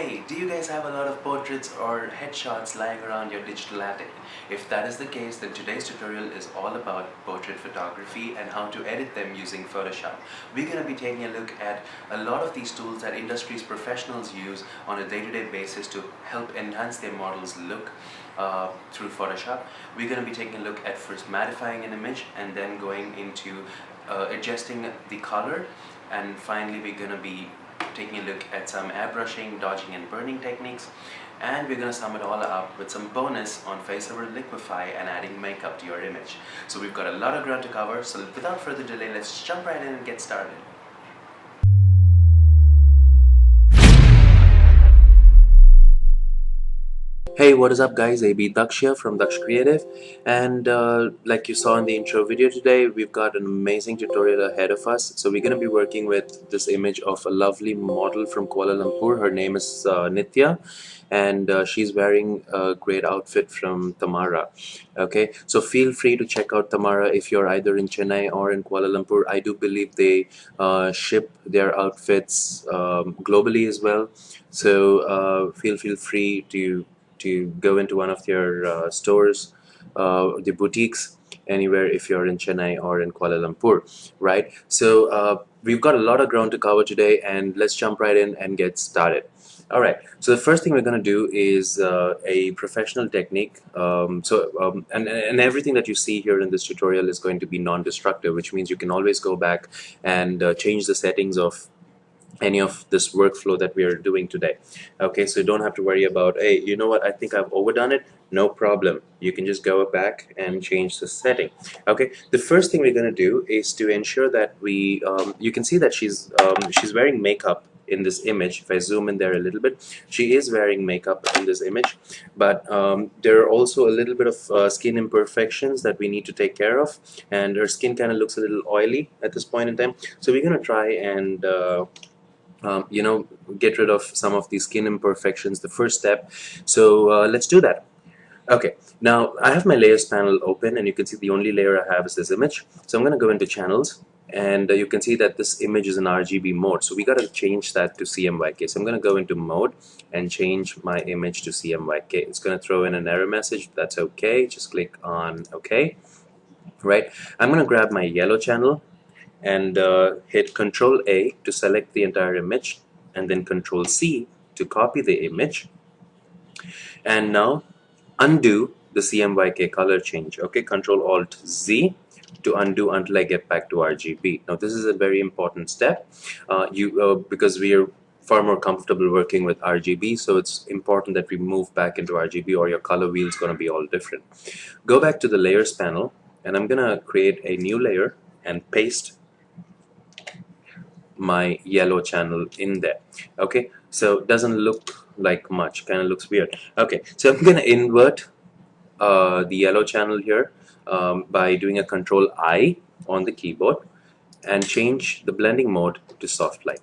Hey, do you guys have a lot of portraits or headshots lying around your digital attic? If that is the case, then today's tutorial is all about portrait photography and how to edit them using Photoshop. We're going to be taking a look at a lot of these tools that industry's professionals use on a day-to-day basis to help enhance their models' look through Photoshop. We're going to be taking a look at first mattifying an image and then going into adjusting the color, and finally we're going to be taking a look at some airbrushing, dodging and burning techniques, and we're going to sum it all up with some bonus on Face Aware Liquify and adding makeup to your image. So we've got a lot of ground to cover, so without further delay, let's jump right in and get started. Hey, what is up guys, AB Daksh here from Daksh Creative, and like you saw in the intro video today, we've got an amazing tutorial ahead of us. So we're going to be working with this image of a lovely model from Kuala Lumpur. Her name is Nitya, and she's wearing a great outfit from Tamara. Okay, so feel free to check out Tamara if you're either in Chennai or in Kuala Lumpur. I do believe they ship their outfits globally as well, so feel free to go into one of their stores, the boutiques, anywhere if you're in Chennai or in Kuala Lumpur, right? So we've got a lot of ground to cover today, and let's jump right in and get started. All right, so the first thing we're going to do is a professional technique. And everything that you see here in this tutorial is going to be non-destructive, which means you can always go back and change the settings of any of this workflow that we are doing today. Okay, so you don't have to worry about, hey, you know what, I think I've overdone it. No problem, you can just go back and change the setting. Okay, the first thing we're going to do is to ensure that we you can see that she's wearing makeup in this image. If I zoom in there a little bit, she is wearing makeup in this image, but there are also a little bit of skin imperfections that we need to take care of, and her skin kind of looks a little oily at this point in time. So we're going to try and get rid of some of these skin imperfections, the first step. So let's do that. Okay, now I have my layers panel open, and you can see the only layer I have is this image. So I'm going to go into channels, and you can see that this image is in RGB mode. So we got to change that to CMYK. So I'm going to go into mode and change my image to CMYK. It's going to throw in an error message. That's okay. Just click on OK. Right. I'm going to grab my yellow channel and hit Control A to select the entire image, and then Control C to copy the image, and now undo the CMYK color change. Okay, Control Alt Z to undo until I get back to RGB. Now this is a very important step because we are far more comfortable working with RGB, so it's important that we move back into RGB or your color wheel is going to be all different. Go back to the layers panel, and I'm going to create a new layer and paste my yellow channel in there. Okay, so it doesn't look like much, kind of looks weird. Okay, so I'm gonna invert the yellow channel here by doing a Control I on the keyboard and change the blending mode to soft light.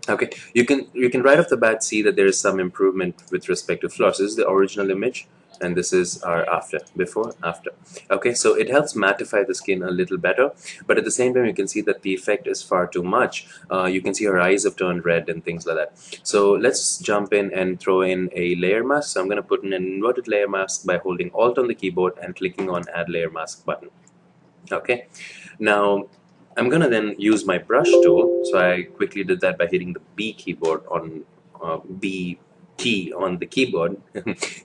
Okay, you can right off the bat see that there is some improvement with respect to flaws. This is the original image, and this is our after, before, after. Okay, so it helps mattify the skin a little better, but at the same time you can see that the effect is far too much. You can see her eyes have turned red and things like that. So let's jump in and throw in a layer mask. So I'm going to put in an inverted layer mask by holding Alt on the keyboard and clicking on Add Layer Mask button. Okay, now I'm gonna then use my brush tool. So I quickly did that by hitting the B keyboard on B key on the keyboard.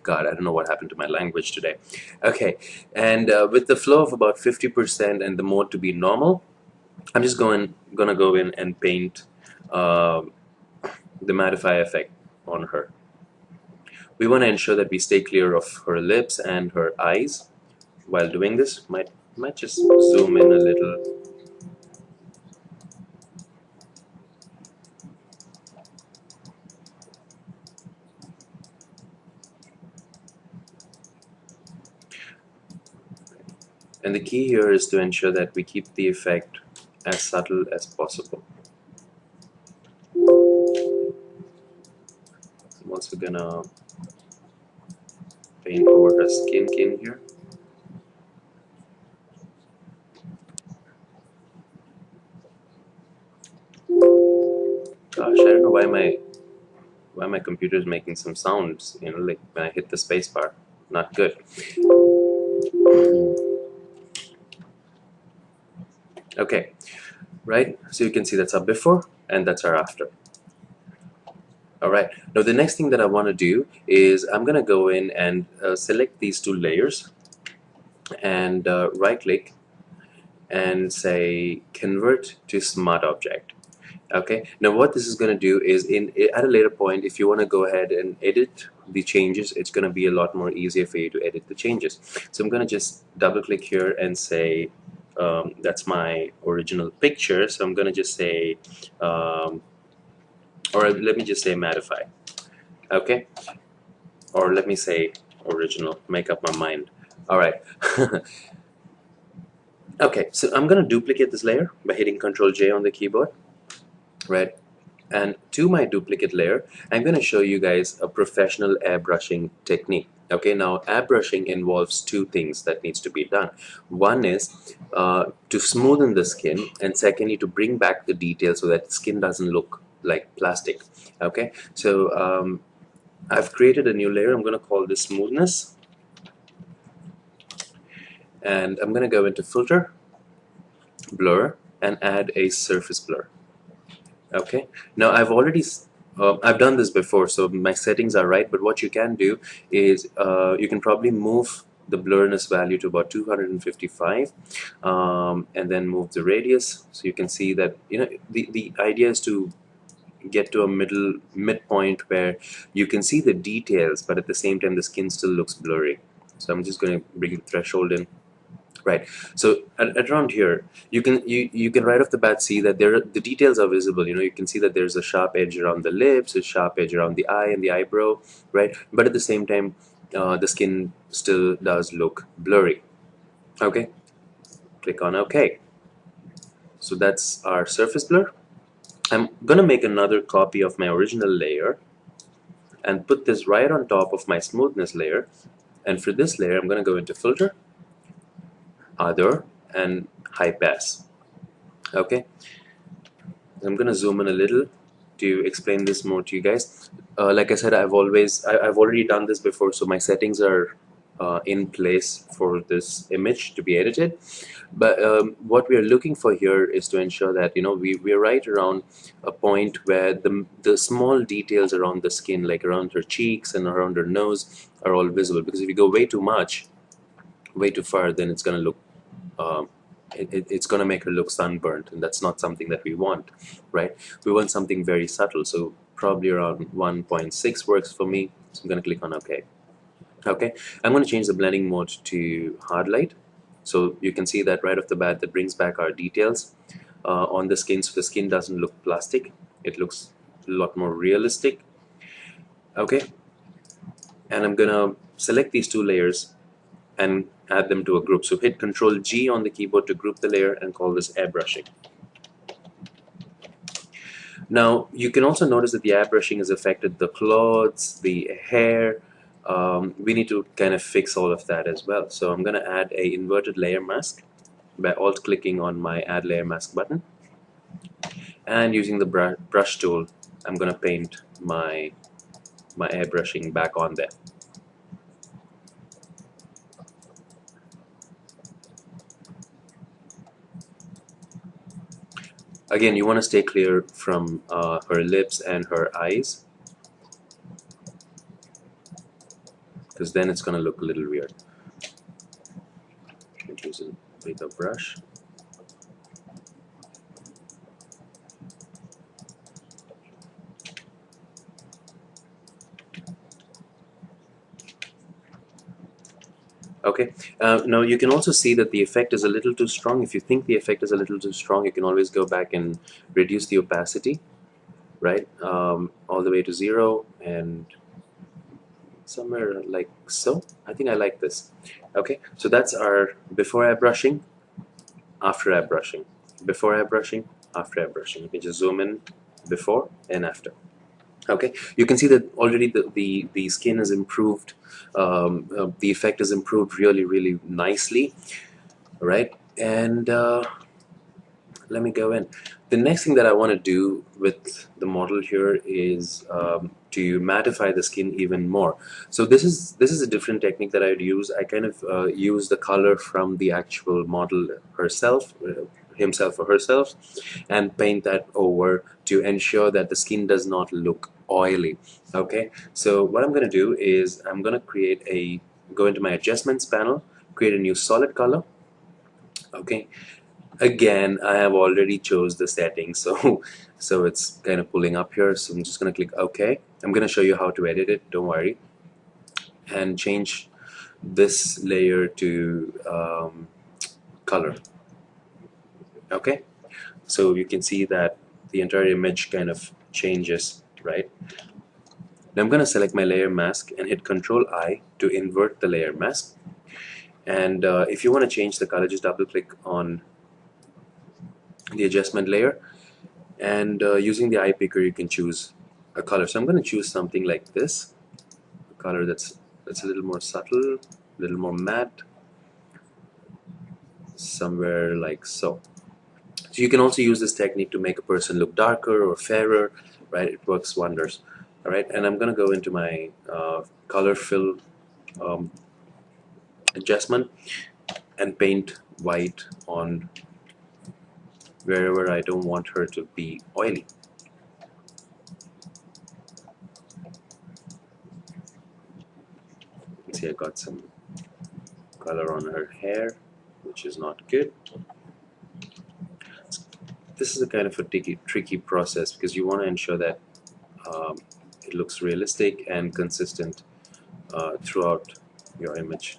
God, I don't know what happened to my language today. Okay, and with the flow of about 50% and the mode to be normal, I'm just gonna go in and paint the mattify effect on her. We want to ensure that we stay clear of her lips and her eyes. While doing this, might just zoom in a little. And the key here is to ensure that we keep the effect as subtle as possible. I'm also gonna paint over her skin here. Gosh, I don't know why Why my computer is making some sounds, you know, like when I hit the space bar. Not good. Okay, right? So you can see that's our before and that's our after. All right, now the next thing that I want to do is I'm going to go in and select these two layers and right click and say convert to smart object. Okay, now what this is going to do is at a later point, if you want to go ahead and edit the changes, it's going to be a lot more easier for you to edit the changes. So I'm going to just double click here and say that's my original picture, so I'm going to just say or let me just say mattify. Okay, or let me say original, make up my mind. All right. Okay, so I'm going to duplicate this layer by hitting Ctrl J on the keyboard, right? And to my duplicate layer, I'm going to show you guys a professional airbrushing technique. Okay, now airbrushing involves two things that needs to be done. One is to smoothen the skin, and secondly to bring back the details so that the skin doesn't look like plastic. Okay, so I've created a new layer. I'm going to call this smoothness, and I'm going to go into filter, blur, and add a surface blur. Okay, now I've done this before, so my settings are right, but what you can do is you can probably move the blurriness value to about 255 and then move the radius, so you can see that, you know, the idea is to get to a midpoint where you can see the details, but at the same time the skin still looks blurry. So I'm just going to bring the threshold in. Right. So at around here, you can right off the bat see that the details are visible. You know, you can see that there's a sharp edge around the lips, a sharp edge around the eye and the eyebrow, right? But at the same time, the skin still does look blurry. Okay. Click on OK. So that's our surface blur. I'm gonna make another copy of my original layer and put this right on top of my smoothness layer. And for this layer, I'm gonna go into filter, other, and high pass. Okay, I'm gonna zoom in a little to explain this more to you guys. Like I said, I've already done this before, so my settings are in place for this image to be edited. But what we are looking for here is to ensure that, you know, we're right around a point where the small details around the skin, like around her cheeks and around her nose, are all visible. Because if you go way too much, way too far, then it's gonna look it's going to make her look sunburnt, and that's not something that we want, right? We want something very subtle, so probably around 1.6 works for me. So I'm going to click on OK. Okay, I'm going to change the blending mode to hard light, so you can see that right off the bat that brings back our details on the skin, so the skin doesn't look plastic, it looks a lot more realistic. Okay, and I'm going to select these two layers and add them to a group. So hit Ctrl G on the keyboard to group the layer and call this airbrushing. Now you can also notice that the airbrushing has affected the clothes, the hair. We need to kind of fix all of that as well. So I'm going to add a inverted layer mask by alt clicking on my add layer mask button, and using the brush tool I'm going to paint my airbrushing back on there. Again, you want to stay clear from her lips and her eyes, because then it's going to look a little weird. Use a bigger brush. Okay, now you can also see that the effect is a little too strong. If you think the effect is a little too strong, you can always go back and reduce the opacity, right, all the way to 0 and somewhere like so. I think I like this. Okay, so that's our before airbrushing, after airbrushing, before airbrushing, after airbrushing. You can just zoom in before and after. Okay, you can see that already the skin has improved, the effect has improved really nicely, right? And let me go in. The next thing that I want to do with the model here is to mattify the skin even more. So this is a different technique that I would use. I kind of use the color from the actual model herself, himself or herself, and paint that over to ensure that the skin does not look oily. Okay, so what I'm going to do is I'm going to go into my adjustments panel, create a new solid color. Okay, again I have already chose the settings, so so it's kind of pulling up here, so I'm just going to click OK. I'm going to show you how to edit it, don't worry, and change this layer to color. Okay, so you can see that the entire image kind of changes, right? Now I'm going to select my layer mask and hit Control I to invert the layer mask. And if you want to change the color, just double click on the adjustment layer, and using the eye picker you can choose a color. So I'm going to choose something like this, a color that's a little more subtle, a little more matte, somewhere like so. So you can also use this technique to make a person look darker or fairer, right? It works wonders. All right, and I'm going to go into my color fill adjustment and paint white on wherever I don't want her to be oily. See, I got some color on her hair, which is not good. This is a kind of a tricky process because you want to ensure that it looks realistic and consistent throughout your image.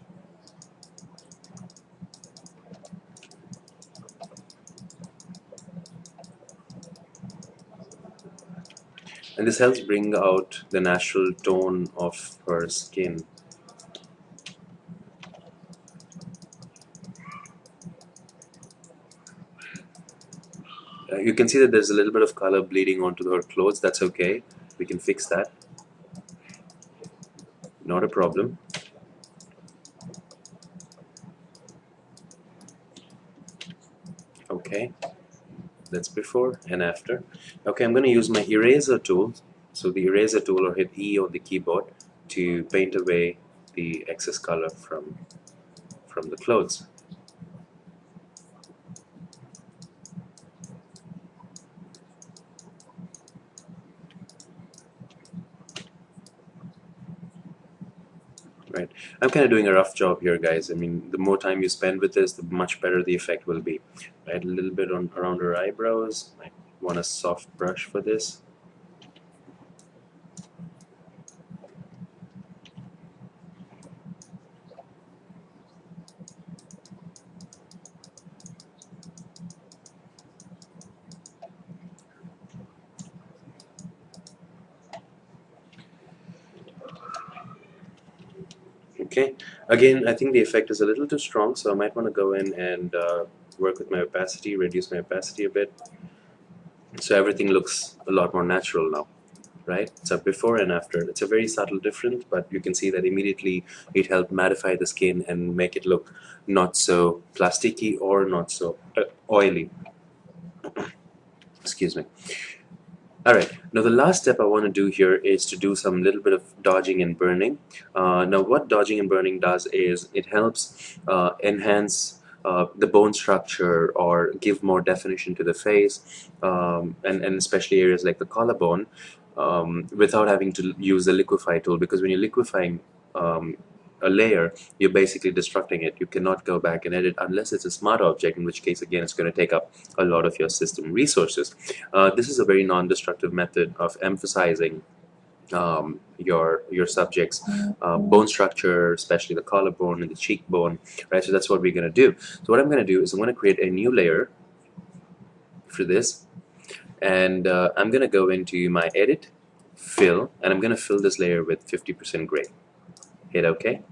And this helps bring out the natural tone of her skin. You can see that there's a little bit of color bleeding onto her clothes. That's okay. We can fix that. Not a problem. Okay. That's before and after. Okay, I'm going to use my eraser tool. So the eraser tool, or hit E on the keyboard to paint away the excess color from the clothes. Right, I'm kind of doing a rough job here, guys. I mean, the more time you spend with this, the much better the effect will be. Right, a little bit on around her eyebrows. I want a soft brush for this. Okay, again, I think the effect is a little too strong, so I might want to go in and work with my opacity, reduce my opacity a bit, so everything looks a lot more natural now, right? So before and after, it's a very subtle difference, but you can see that immediately it helped mattify the skin and make it look not so plasticky or not so oily. Excuse me. Alright, now the last step I want to do here is to do some little bit of dodging and burning. Now what dodging and burning does is it helps enhance the bone structure or give more definition to the face, and especially areas like the collarbone, without having to use the liquify tool, because when you're liquefying a layer, you're basically destructing it. You cannot go back and edit unless it's a smart object, in which case again it's going to take up a lot of your system resources. This is a very non-destructive method of emphasizing your subject's bone structure, especially the collarbone and the cheekbone, right? So that's what we're going to do. So what I'm going to do is I'm going to create a new layer for this, and I'm going to go into my edit, fill, and I'm going to fill this layer with 50% gray. Hit OK,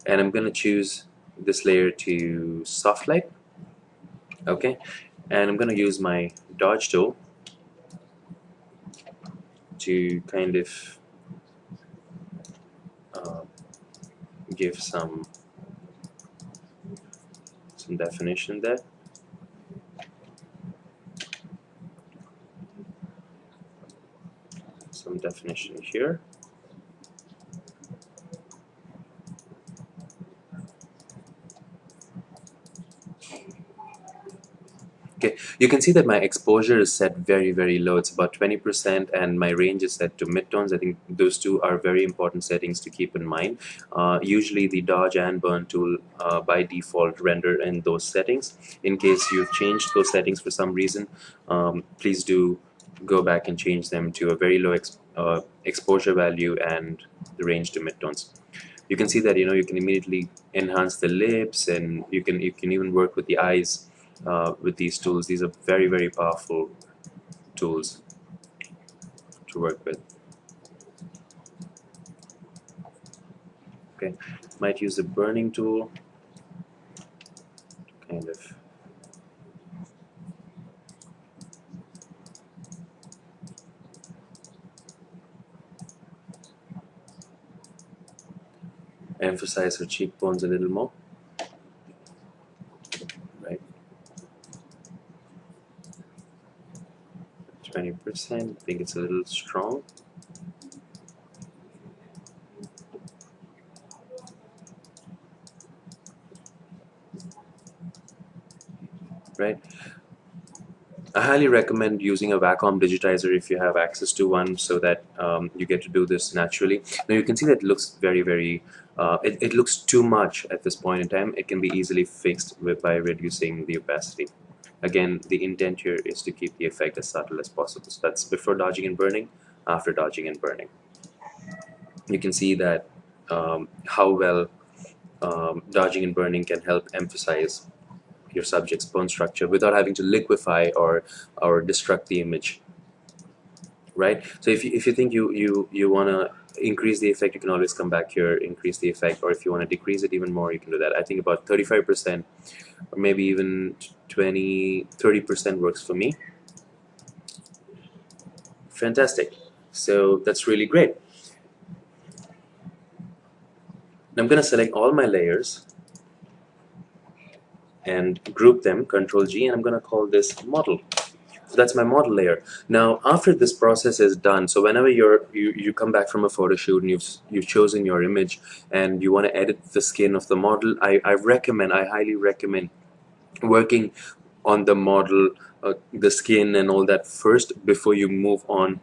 and I'm going to choose this layer to soft light. Okay, and I'm going to use my dodge tool to kind of give some definition there. Some definition here. Okay, you can see that my exposure is set very low. It's about 20%, and my range is set to midtones. I think those two are very important settings to keep in mind. Usually the dodge and burn tool by default render in those settings. In case you've changed those settings for some reason, please do go back and change them to a very low exposure value and the range to midtones. You can see that you can immediately enhance the lips, and you can even work with the eyes with these tools. These are very powerful tools to work with. Okay, might use the burning tool to kind of emphasize her cheekbones a little more. Right, 20%. I think it's a little strong. Right, I highly recommend using a Wacom digitizer if you have access to one, so that you get to do this naturally. Now you can see that it looks very it looks too much at this point in time. It can be easily fixed by reducing the opacity. Again, the intent here is to keep the effect as subtle as possible. So that's before dodging and burning, after dodging and burning. You can see that how well dodging and burning can help emphasize your subject's bone structure without having to liquefy or destruct the image. Right, so if you think you want to increase the effect, you can always come back here, increase the effect, or if you want to decrease it even more, you can do that. I think about 35% or maybe even 20-30% works for me. Fantastic. So that's really great. Now I'm going to select all my layers and group them, Control G, and I'm going to call this model. So that's my model layer. Now after this process is done, so whenever you come back from a photo shoot and you've chosen your image and you want to edit the skin of the model, I highly recommend working on the model, the skin and all that first before you move on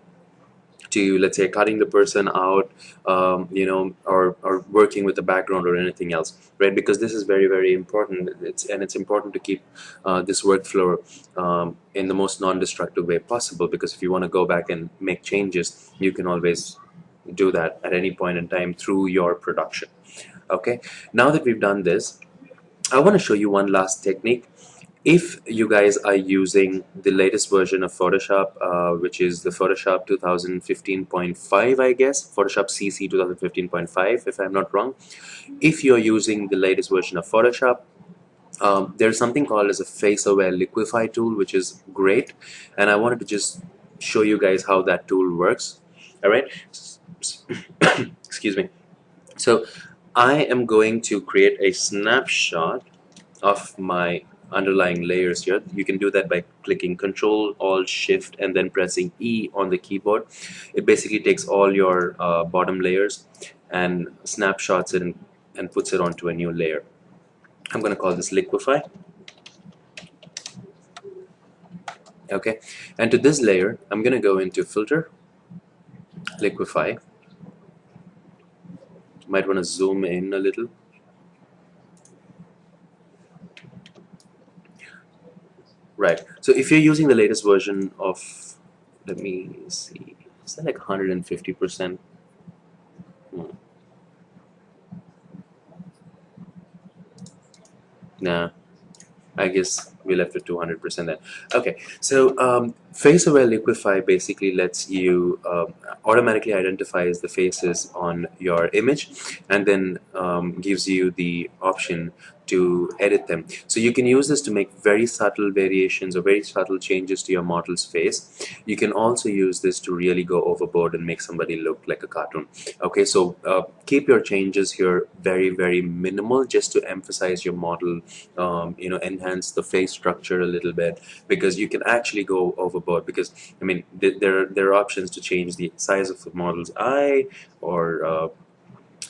to, let's say, cutting the person out, or working with the background or anything else, right? Because this is very important. It's important to keep this workflow in the most non-destructive way possible, because if you want to go back and make changes, you can always do that at any point in time through your production. Okay, now that we've done this, I want to show you one last technique. If you guys are using the latest version of Photoshop, which is the Photoshop 2015.5, I guess, Photoshop CC 2015.5, if I'm not wrong. If you're using the latest version of Photoshop, there's something called as a Face Aware Liquify tool, which is great, and I wanted to just show you guys how that tool works. All right, excuse me. So I am going to create a snapshot of my underlying layers here. You can do that by clicking Control Alt Shift and then pressing E on the keyboard. It basically takes all your bottom layers and snapshots it and puts it onto a new layer. I'm going to call this Liquify. Okay, and to this layer I'm going to go into Filter, Liquify. Might want to zoom in a little. Right, so if you're using the latest version of, let me see, is that like 150%? Nah, I guess we left it 200% then. Okay, so Face Aware Liquify basically lets you automatically identifies the faces on your image, and then gives you the option to edit them. So you can use this to make very subtle variations or very subtle changes to your model's face. You can also use this to really go overboard and make somebody look like a cartoon. Okay, so keep your changes here very, very minimal, just to emphasize your model, enhance the face structure a little bit, because you can actually go overboard. Because I mean, there are options to change the size of the model's eye, or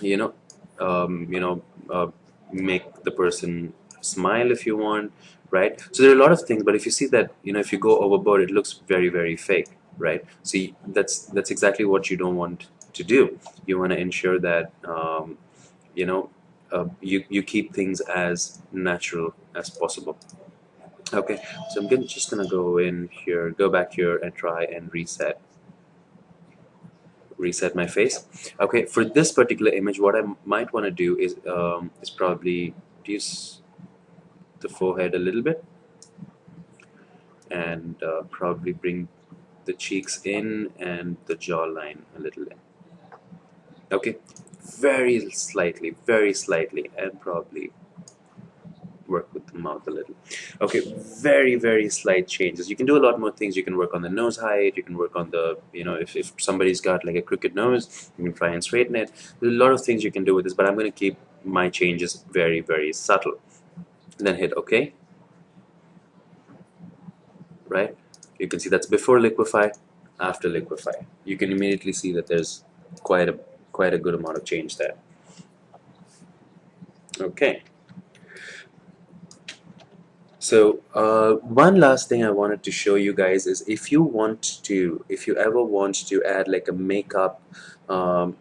you know, um, you know, uh, make the person smile if you want, right? So there are a lot of things, but if you see that, if you go overboard, it looks very, very fake, right? So that's exactly what you don't want to do. You want to ensure that you keep things as natural as possible. Okay, so just gonna go in here, go back here, and try and reset my face. Okay, for this particular image, what I might want to do is probably reduce the forehead a little bit, and probably bring the cheeks in and the jawline a little in. Okay, very slightly, and probably work with the mouth a little. Okay, very, very slight changes. You can do a lot more things. You can work on the nose height. You can work on the, if somebody's got like a crooked nose, you can try and straighten it. There's a lot of things you can do with this, but I'm going to keep my changes very, very subtle. Then hit OK. Right? You can see that's before liquify, after liquify. You can immediately see that there's quite a good amount of change there. Okay. So one last thing I wanted to show you guys is, if you ever want to add like a makeup on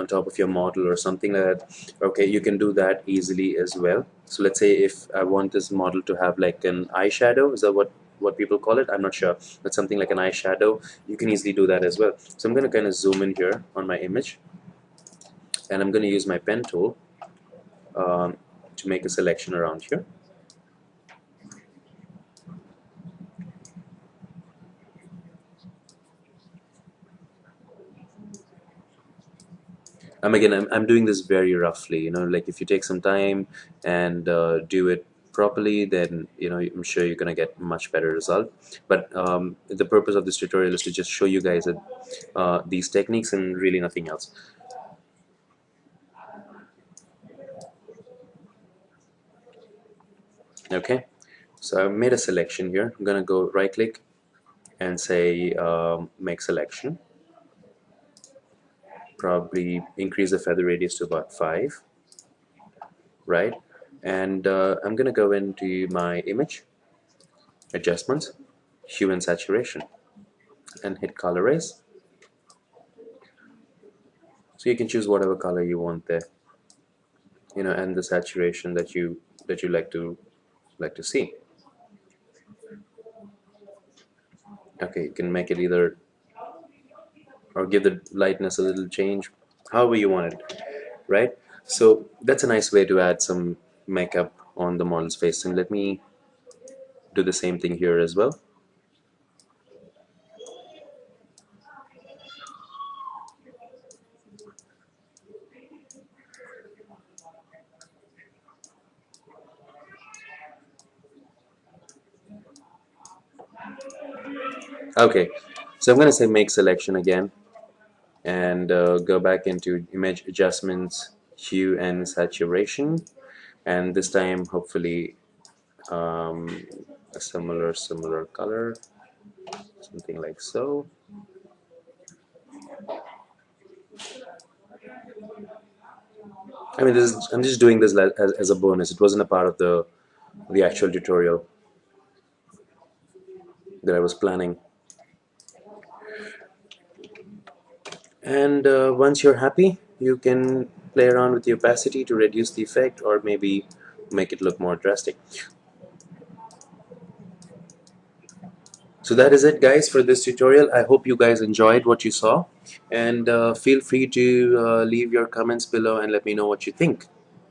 top of your model or something like that, okay, you can do that easily as well. So let's say if I want this model to have like an eyeshadow, is that what people call it? I'm not sure, but something like an eyeshadow, you can easily do that as well. So I'm going to kind of zoom in here on my image, and I'm going to use my pen tool to make a selection around here. I'm doing this very roughly, like if you take some time and do it properly, then I'm sure you're gonna get much better result. But the purpose of this tutorial is to just show you guys these techniques and really nothing else. Okay, so I made a selection here. I'm gonna go right click and say make selection. Probably increase the feather radius to about 5, right? And I'm gonna go into my image, adjustments, hue and saturation, and hit color race. So you can choose whatever color you want there, and the saturation that you like to see. Okay, you can make it either, or give the lightness a little change, however you want it, right? So that's a nice way to add some makeup on the model's face, and let me do the same thing here as well. Okay, so I'm going to say make selection again, and go back into image adjustments, hue and saturation, and this time hopefully a similar color, something like so. I mean, I'm just doing this as a bonus. It wasn't a part of the actual tutorial that I was planning. And once you're happy, you can play around with the opacity to reduce the effect, or maybe make it look more drastic. So that is it, guys, for this tutorial. I hope you guys enjoyed what you saw, and feel free to leave your comments below and let me know what you think.